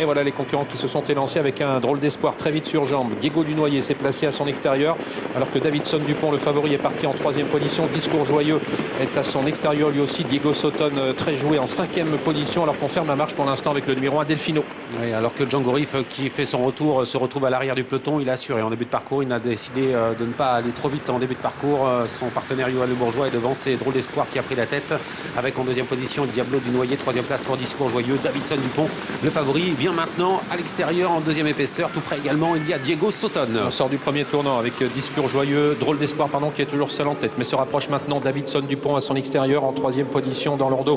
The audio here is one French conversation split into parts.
Et voilà les concurrents qui se sont élancés avec un drôle d'espoir très vite sur jambe. Diego Dunoyer s'est placé à son extérieur alors que Davidson Dupont, le favori, est parti en 3e position. Discours Joyeux est à son extérieur lui aussi. Diego Sotton très joué en 5e position alors qu'on ferme la marche pour l'instant avec le numéro 1 Delfino. Oui, alors que Django Riff qui fait son retour se retrouve à l'arrière du peloton. Il a assuré en début de parcours. Il a décidé de ne pas aller trop vite en début de parcours. Son partenaire Johan Le Bourgeois est devant. C'est Drôle d'Espoir qui a pris la tête avec en 2e position Diablo Dunoyer. 3e place pour Discours Joyeux. Davidson Dupont, le favori, vient maintenant à l'extérieur en 2e épaisseur. Tout près également, il y a Diego Sotton. On sort du premier tournant avec Discours Joyeux, Drôle d'Espoir qui est toujours seul en tête, mais se rapproche maintenant Davidson Dupont à son extérieur. En 3e position dans leur dos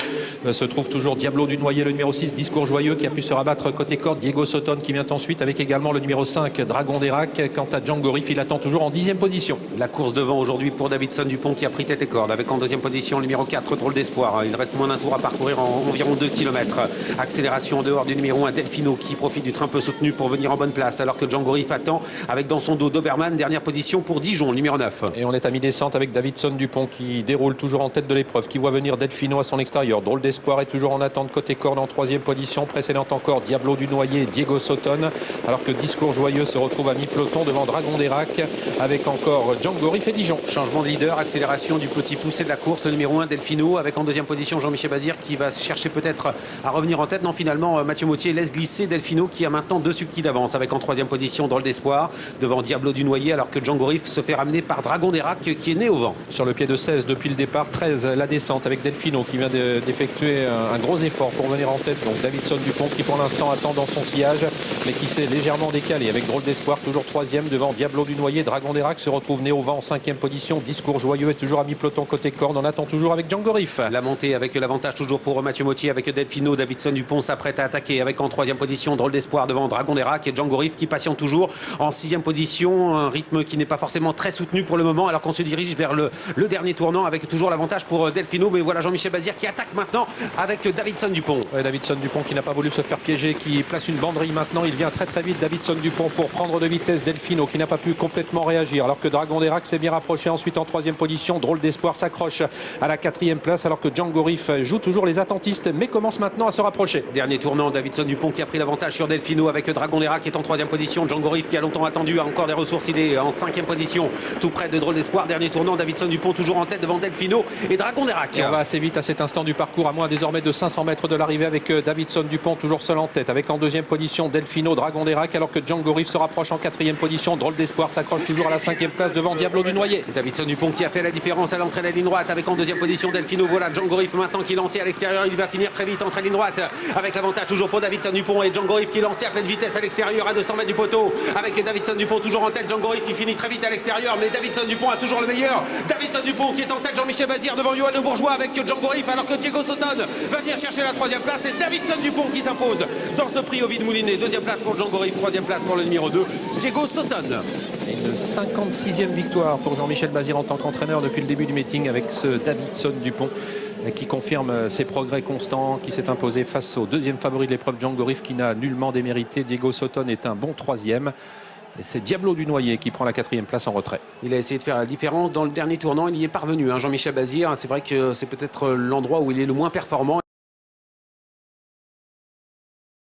se trouve toujours Diablo Dunoyer, le numéro 6, Discours Joyeux, qui a pu se rabattre côté corde. Diego Sotton qui vient ensuite avec également le numéro 5, Dragon d'Erac. Quant à Django Riff, il attend toujours en 10e position. La course devant aujourd'hui pour Davidson Dupont qui a pris tête et corde avec en 2e position le numéro 4, Drôle d'Espoir. Il reste moins d'un tour à parcourir en environ 2 km. Accélération en dehors du numéro 1, Delfino, qui profite du train peu soutenu pour venir en bonne place alors que Django Riff attend avec dans son dos Doberman. Dernière position pour Dijon, numéro 9. Et on est à mi-descente avec Davidson Dupont qui déroule toujours en tête de l'épreuve, qui voit venir Delfino à son extérieur. Drôle d'Espoir est toujours en attente côté corde en 3e position. Précédente encore Diablo Dunoyer et Diego Sotton, alors que Discours Joyeux se retrouve à mi-peloton devant Dragon d'Erac avec encore Django Riff et Dijon. Changement de leader, accélération du petit poussé de la course, le numéro 1 Delfino avec en 2e position Jean-Michel Bazir qui va chercher peut-être à revenir en tête. Non, finalement Mathieu Mautier laisse glisser Delfino qui a maintenant 2 subtils d'avance avec en 3e position Drôle d'Espoir devant Diablo Dunoyer alors que Django Riff se fait ramener par Dragon d'Erac qui est né au vent. Sur le pied de 16 depuis le départ, 13 la descente avec Delfino qui vient d'effectuer un gros effort pour venir en tête. Donc Davidson Dupont qui pour l'instant attend dans son sillage mais qui s'est légèrement décalé avec Drôle d'Espoir toujours 3e devant Diablo Dunoyer. Dragon d'Erac se retrouve né au vent en 5e position. Discours Joyeux est toujours à mi-peloton côté corde. On attend toujours avec Django Riff. La montée avec l'avantage toujours pour Mathieu Mautier avec Delfino. Davidson Dupont s'apprête à attaquer avec en 3e position Drôle d'Espoir devant Dragon d'Erac et Django Riff qui patiente toujours en 6e position. Un rythme qui n'est pas forcément très soutenu pour le moment alors qu'on se dirige vers le dernier tournant avec toujours l'avantage pour Delfino. Mais voilà Jean-Michel Bazir qui attaque maintenant avec Davidson Dupont. Ouais, Davidson Dupont qui n'a pas voulu se faire piéger, qui place une banderille maintenant. Il vient très vite Davidson Dupont pour prendre de vitesse Delfino qui n'a pas pu complètement réagir alors que Dragon d'Erac s'est bien rapproché ensuite en 3e position. Drôle d'Espoir s'accroche à la 4e place alors que Django Riff joue toujours les attentistes mais commence maintenant à se rapprocher. Dernier tournant, Davidson Dupont qui a pris l'avantage sur Delfino avec Dragon d'Erac qui est en 3e position. Django Riff qui a longtemps attendu a encore des ressources, il est en 5e position tout près de Drôle d'Espoir. Dernier tournant, Davidson Dupont toujours en tête devant Delfino et Dragon d'Erac. On va assez vite à cet instant du parcours, à moins désormais de 500 mètres de l'arrivée avec Davidson Dupont toujours seul en tête avec en 2e position Delfino, Dragon d'Erac alors que Django Riff se rapproche en 4e position. Drôle d'Espoir s'accroche toujours à la 5e place devant Diablo Dunoyer. Davidson Dupont qui a fait la différence à l'entrée de la ligne droite avec en 2e position Delfino. Voilà Django Riff maintenant qui est lancé à l'extérieur. Il va finir très vite entre la ligne droite avec l'avantage toujours pour Davidson Dupont et Django Riff qui est lancé à pleine vitesse à l'extérieur à 200 mètres du poteau avec Davidson Dupont toujours en tête. Django Riff qui finit très vite à l'extérieur mais Davidson Dupont a toujours le meilleur. Davidson Dupont qui est en tête, Jean-Michel Bazir devant Johan Le Bourgeois avec Django Riff alors que Diego Sotton va venir chercher la 3e place. C'est Davidson Dupont qui s'impose dans ce prix au vide mouliné. 2e place pour Django Riff, 3e place pour le numéro 2 Diego Sotton. Une 56e victoire pour Jean-Michel Bazir en tant qu'entraîneur depuis le début du meeting avec ce Davidson Dupont qui confirme ses progrès constants, qui s'est imposé face au 2e favori de l'épreuve Django Riff qui n'a nullement démérité. Diego Sotton est un bon 3e. Et c'est Diablo Dunoyer qui prend la 4e place en retrait. Il a essayé de faire la différence dans le dernier tournant, il y est parvenu. Jean-Michel Bazir, c'est vrai que c'est peut-être l'endroit où il est le moins performant.